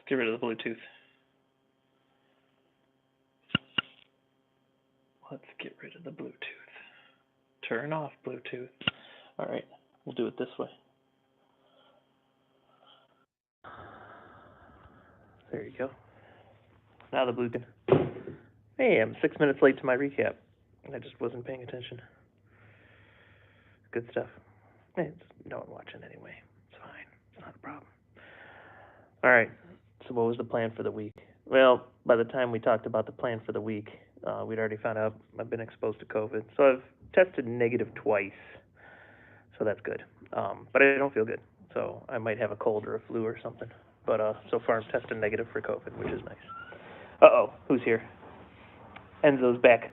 Get rid of the Bluetooth. Let's get rid of the Bluetooth. Turn off Bluetooth. All right, we'll do it this way. There you go. Now the Bluetooth. Hey, I'm 6 minutes late to my recap. I just wasn't paying attention. Good stuff. Hey, it's no one watching anyway. It's fine. It's not a problem. All right. So what was the plan for the week? Well, by the time we talked about the plan for the week, we'd already found out I've been exposed to COVID. So I've tested negative twice. So that's good. But I don't feel good. So I might have a cold or a flu or something. But so far I'm tested negative for COVID, which is nice. Uh-oh, who's here? Enzo's back.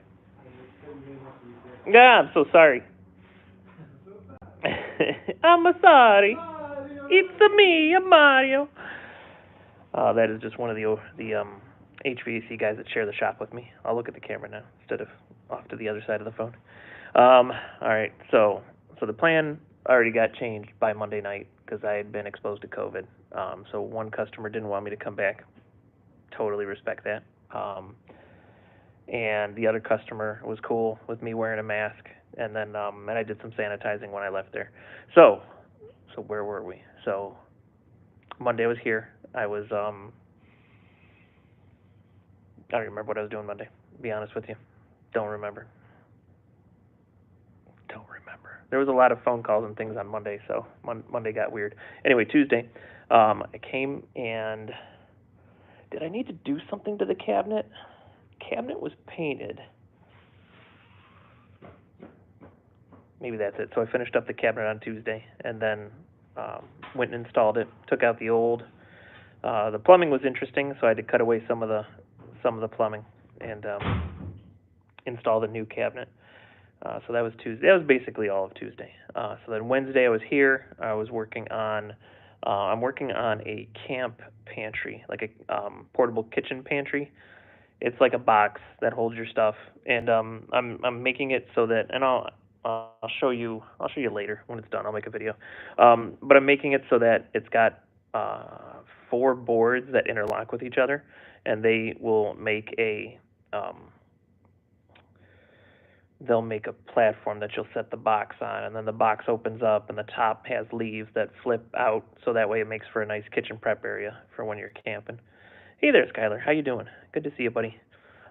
Yeah, I'm so sorry. I'm sorry. It's me, Mario. That is just one of the HVAC guys that share the shop with me. I'll look at the camera now instead of off to the other side of the phone. All right, so the plan already got changed by Monday night because I had been exposed to COVID. So one customer didn't want me to come back. Totally respect that. And the other customer was cool with me wearing a mask, and then and I did some sanitizing when I left there. So where were we? So Monday I was here. I was I don't remember what I was doing Monday. To be honest with you, don't remember. There was a lot of phone calls and things on Monday, so Monday got weird. Anyway, Tuesday, I came and did I need to do something to the cabinet? Cabinet was painted. Maybe that's it. So I finished up the cabinet on Tuesday and then went and installed it. Took out the old. The plumbing was interesting, so I had to cut away some of the plumbing and install the new cabinet. So that was Tuesday. That was basically all of Tuesday. So then Wednesday I was here. I was working on. I'm working on a camp pantry, like a portable kitchen pantry. It's like a box that holds your stuff, and I'm making it so that, and I'll show you later when it's done. I'll make a video. But I'm making it so that it's got 4 boards that interlock with each other, and they will make they'll make a platform that you'll set the box on, and then the box opens up, and the top has leaves that flip out, so that way it makes for a nice kitchen prep area for when you're camping. Hey there, Skylar. How you doing? Good to see you, buddy.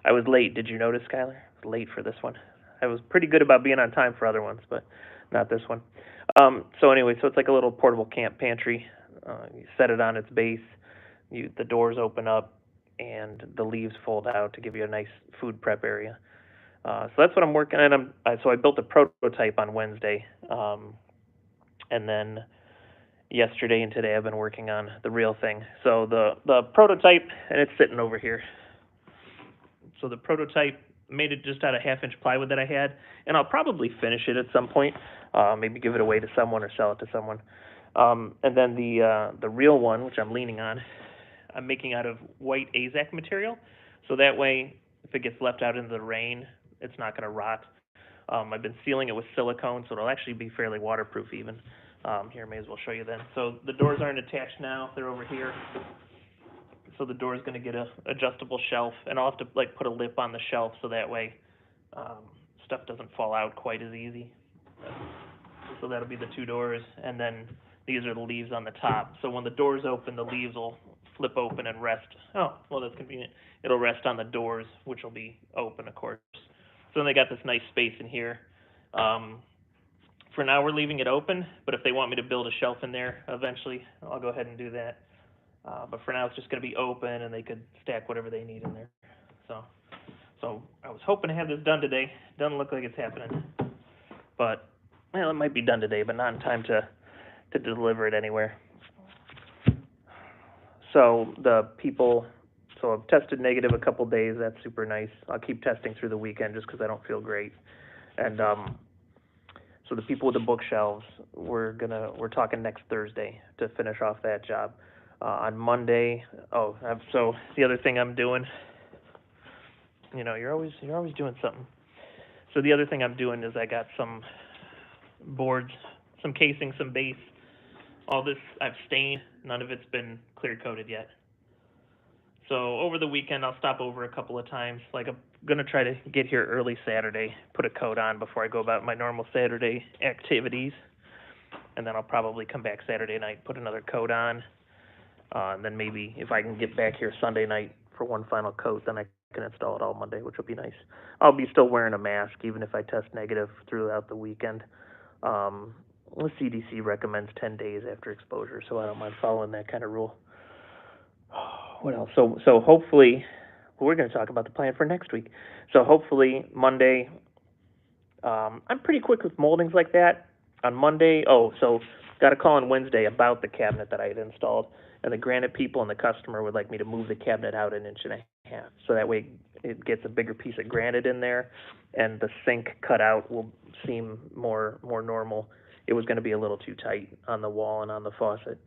I was late. Did you notice, Skylar? I was late for this one. I was pretty good about being on time for other ones, but not this one. So anyway, so it's like a little portable camp pantry. You set it on its base. The doors open up, and the leaves fold out to give you a nice food prep area. So that's what I'm working on. So I built a prototype on Wednesday, and then yesterday and today I've been working on the real thing. So the prototype, and it's sitting over here. So the prototype made it just out of 1/2-inch plywood that I had, and I'll probably finish it at some point, maybe give it away to someone or sell it to someone. And then the real one, which I'm leaning on, I'm making out of white AZEK material, so that way if it gets left out into the rain, it's not going to rot. I've been sealing it with silicone, so it'll actually be fairly waterproof even. Here, may as well show you then. So the doors aren't attached now; they're over here. So the door is going to get a adjustable shelf, and I'll have to like put a lip on the shelf so that way stuff doesn't fall out quite as easy. So that'll be the 2 doors, and then these are the leaves on the top. So when the doors open, the leaves will flip open and rest. Oh, well, that's convenient. It'll rest on the doors, which will be open, of course. So then they got this nice space in here. For now, we're leaving it open, but if they want me to build a shelf in there eventually, I'll go ahead and do that. But for now, it's just going to be open, and they could stack whatever they need in there. So I was hoping to have this done today. Doesn't look like it's happening. But, well, it might be done today, but not in time to deliver it anywhere. So I've tested negative a couple days. That's super nice. I'll keep testing through the weekend just because I don't feel great. And so the people with the bookshelves, we're talking next Thursday to finish off that job. On Monday, so the other thing I'm doing, you're always doing something. So the other thing I'm doing is I got some boards, some casing, some base. All this I've stained. None of it's been clear coated yet. So over the weekend, I'll stop over a couple of times. Like I'm gonna try to get here early Saturday, put a coat on before I go about my normal Saturday activities, and then I'll probably come back Saturday night, put another coat on, and then maybe if I can get back here Sunday night for one final coat, then I can install it all Monday, which will be nice. I'll be still wearing a mask even if I test negative throughout the weekend. The CDC recommends 10 days after exposure, so I don't mind following that kind of rule. What else? So hopefully, we're going to talk about the plan for next week. So hopefully Monday, I'm pretty quick with moldings like that. On Monday, so got a call on Wednesday about the cabinet that I had installed, and the granite people and the customer would like me to move the cabinet out an inch and a half, so that way it gets a bigger piece of granite in there, and the sink cutout will seem more normal. It was going to be a little too tight on the wall and on the faucet.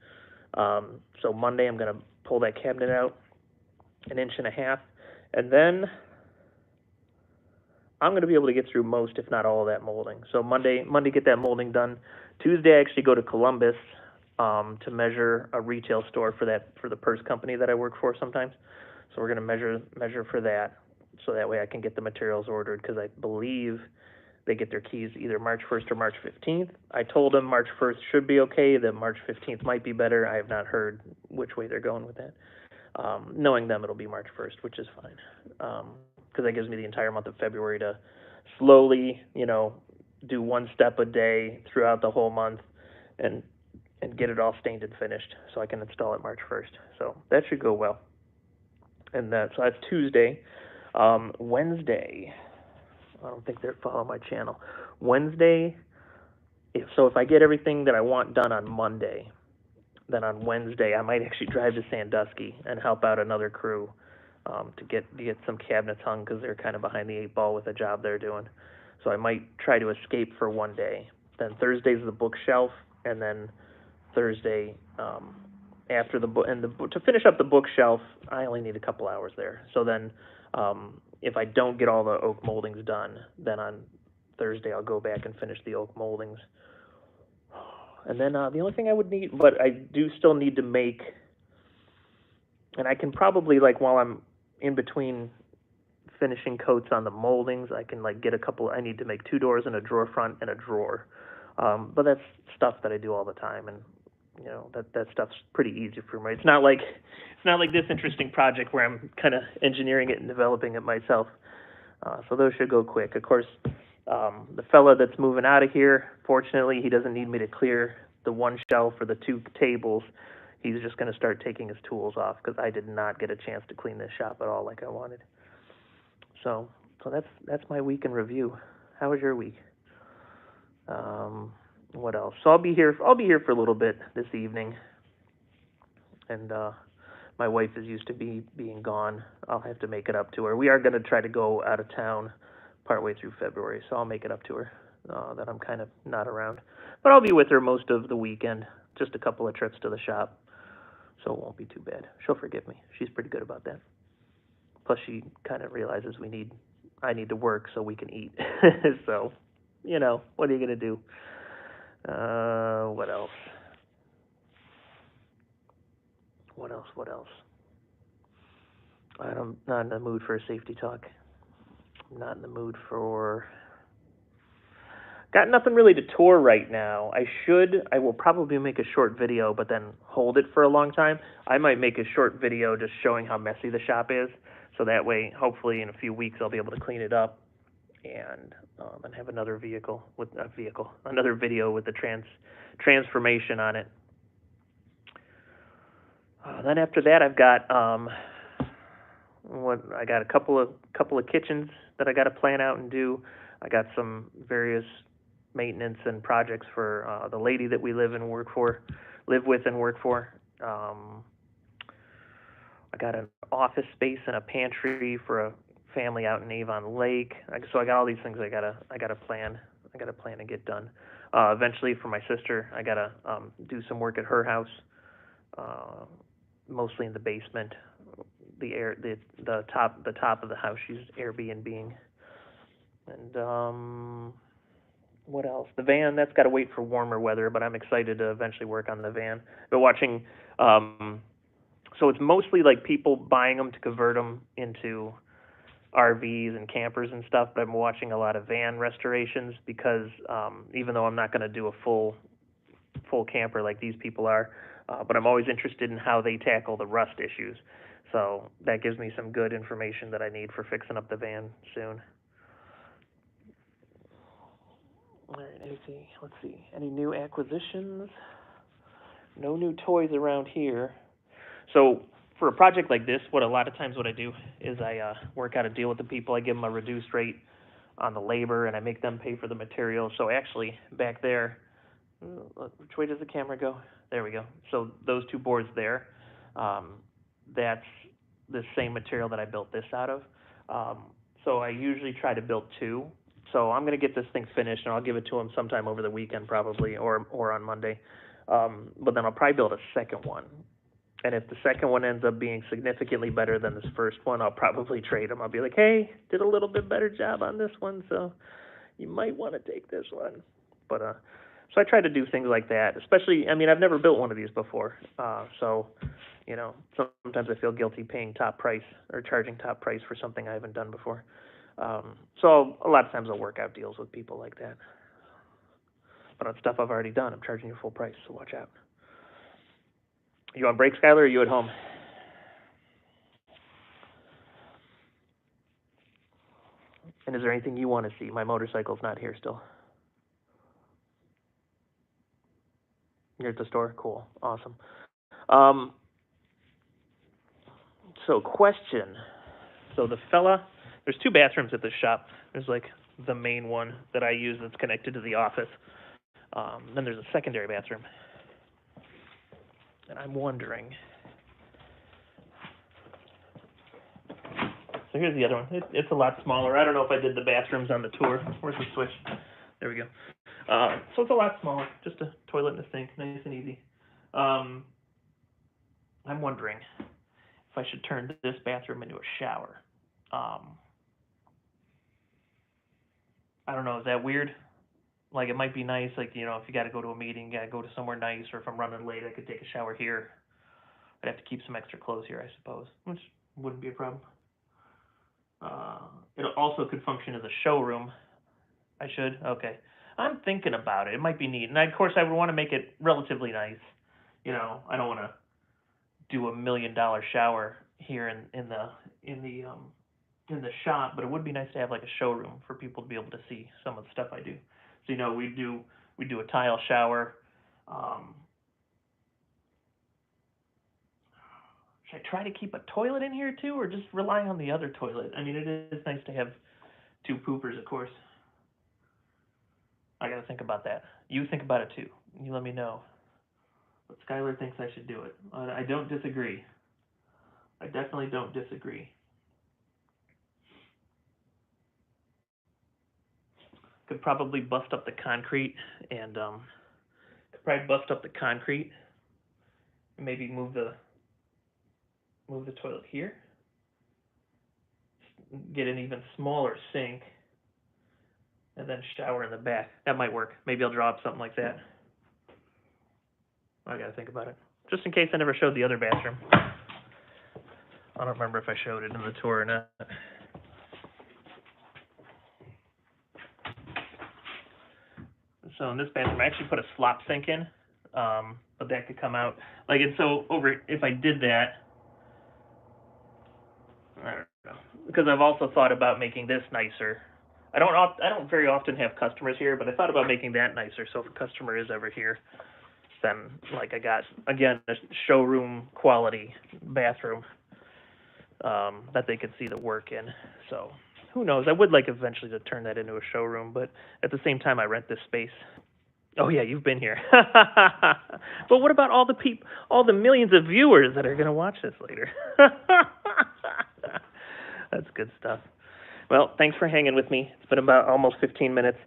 So Monday I'm going to pull that cabinet out an inch and a half, and then I'm going to be able to get through most, if not all, of that molding. So Monday get that molding done. Tuesday I actually go to Columbus to measure a retail store for the purse company that I work for sometimes. So we're going to measure for that, so that way I can get the materials ordered, because I believe they get their keys either March 1st or March 15th. I told them March 1st should be okay, that March 15th might be better. I have not heard which way they're going with that. Knowing them, it'll be March 1st, which is fine, because that gives me the entire month of February to slowly, do one step a day throughout the whole month, and get it all stained and finished, so I can install it March 1st. So that should go well. And so that's Tuesday. Wednesday, I don't think they're following my channel. Wednesday, if I get everything that I want done on Monday, then on Wednesday I might actually drive to Sandusky and help out another crew to get some cabinets hung, because they're kind of behind the eight ball with a job they're doing. So I might try to escape for one day. Then Thursday's the bookshelf, and then Thursday after to finish up the bookshelf, I only need a couple hours there. So then if I don't get all the oak moldings done, then on Thursday I'll go back and finish the oak moldings. And then the only thing I would need, but I do still need to make, and I can probably, like, while I'm in between finishing coats on the moldings, I can get I need to make 2 doors and a drawer front and a drawer. But that's stuff that I do all the time, and that stuff's pretty easy for me. It's not like this interesting project where I'm kind of engineering it and developing it myself. So those should go quick. Of course, the fella that's moving out of here, fortunately, he doesn't need me to clear the one shelf or the 2 tables. He's just going to start taking his tools off, because I did not get a chance to clean this shop at all like I wanted. So that's my week in review. How was your week? What else? So I'll be here for a little bit this evening, and my wife is used to being gone. I'll have to make it up to her. We are going to try to go out of town partway through February, so I'll make it up to her that I'm kind of not around. But I'll be with her most of the weekend, just a couple of trips to the shop, so it won't be too bad. She'll forgive me. She's pretty good about that. Plus, she kind of realizes I need to work so we can eat. So, what are you going to do? What else? What else? I'm not in the mood for a safety talk. I'm not in the mood for... Got nothing really to tour right now. I will probably make a short video, but then hold it for a long time. I might make a short video just showing how messy the shop is, so that way, hopefully in a few weeks, I'll be able to clean it up and have another video with the transformation on it. Then after that, I've got I got a couple of kitchens that I got to plan out and do. I got some various maintenance and projects for the lady that we live with and work for. I got an office space and a pantry for a family out in Avon Lake. So I got all these things I gotta plan to get done. Eventually, for my sister, I gotta do some work at her house, mostly in the basement. The top of the house she's Airbnb-ing. And what else? The van, that's got to wait for warmer weather, but I'm excited to eventually work on the van. Been watching So it's mostly like people buying them to convert them into RVs and campers and stuff, but I'm watching a lot of van restorations because even though I'm not going to do a full camper like these people are, but I'm always interested in how they tackle the rust issues. So that gives me some good information that I need for fixing up the van soon. All right, let's see. Any new acquisitions? No new toys around here. So for a project like this, what I do is I work out a deal with the people. I give them a reduced rate on the labor, and I make them pay for the material. So actually, back there, which way does the camera go? There we go. So those two boards there, that's the same material that I built this out of. So I usually try to build two. So I'm going to get this thing finished, and I'll give it to them sometime over the weekend probably, or on Monday. But then I'll probably build a second one. And if the second one ends up being significantly better than this first one, I'll probably trade them. I'll be like, hey, did a little bit better job on this one, so you might want to take this one. But so I try to do things like that, especially, I mean, I've never built one of these before. So, you know, sometimes I feel guilty paying top price or charging top price for something I haven't done before. So a lot of times I'll work out deals with people like that. But on stuff I've already done, I'm charging you full price, so watch out. You on break, Skylar, or are you at home? And is there anything you want to see? My motorcycle's not here still. You're at the store? Cool. Awesome. So question. So there's two bathrooms at this shop. There's like the main one that I use that's connected to the office. Then there's a secondary bathroom. And I'm wondering. So here's the other one. It's a lot smaller. I don't know if I did the bathrooms on the tour. Where's the switch? There we go. So it's a lot smaller. Just a toilet and a sink. Nice and easy. I'm wondering if I should turn this bathroom into a shower. I don't know. Is that weird? Like, it might be nice, like, you know, if you got to go to a meeting, you got to go to somewhere nice, or if I'm running late, I could take a shower here. I'd have to keep some extra clothes here, I suppose, which wouldn't be a problem. It also could function as a showroom. I should? Okay. I'm thinking about it. It might be neat. And of course, I would want to make it relatively nice. You know, I don't want to do $1 million shower here in the shop, but it would be nice to have like a showroom for people to be able to see some of the stuff I do. So, you know, we do a tile shower. Should I try to keep a toilet in here too, or just rely on the other toilet? I mean, it is nice to have two poopers, of course. I got to think about that. You think about it too. You let me know. But Skylar thinks I should do it. I don't disagree. I definitely don't disagree. Could probably bust up the concrete and maybe move the toilet here. Get an even smaller sink and then shower in the back. That might work. Maybe I'll draw up something like that. I gotta think about it. Just in case I never showed the other bathroom. I don't remember if I showed it in the tour or not. So in this bathroom, I actually put a slop sink in, but that could come out. Like, and so if I did that, I don't know, because I've also thought about making this nicer. I don't very often have customers here, but I thought about making that nicer. So if a customer is ever here, then like I got again a showroom quality bathroom that they could see the work in. So who knows? I would like eventually to turn that into a showroom, but at the same time, I rent this space. Oh yeah, you've been here. But what about all the millions of viewers that are going to watch this later? That's good stuff. Well, thanks for hanging with me. It's been about almost 15 minutes.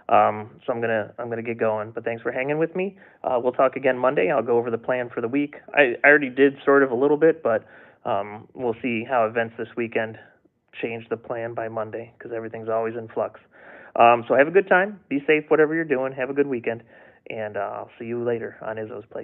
So I'm gonna get going. But thanks for hanging with me. We'll talk again Monday. I'll go over the plan for the week. I already did sort of a little bit, but we'll see how events this weekend change the plan by Monday, because everything's always in flux. So have a good time. Be safe, whatever you're doing. Have a good weekend, and I'll see you later on Izzo's Place.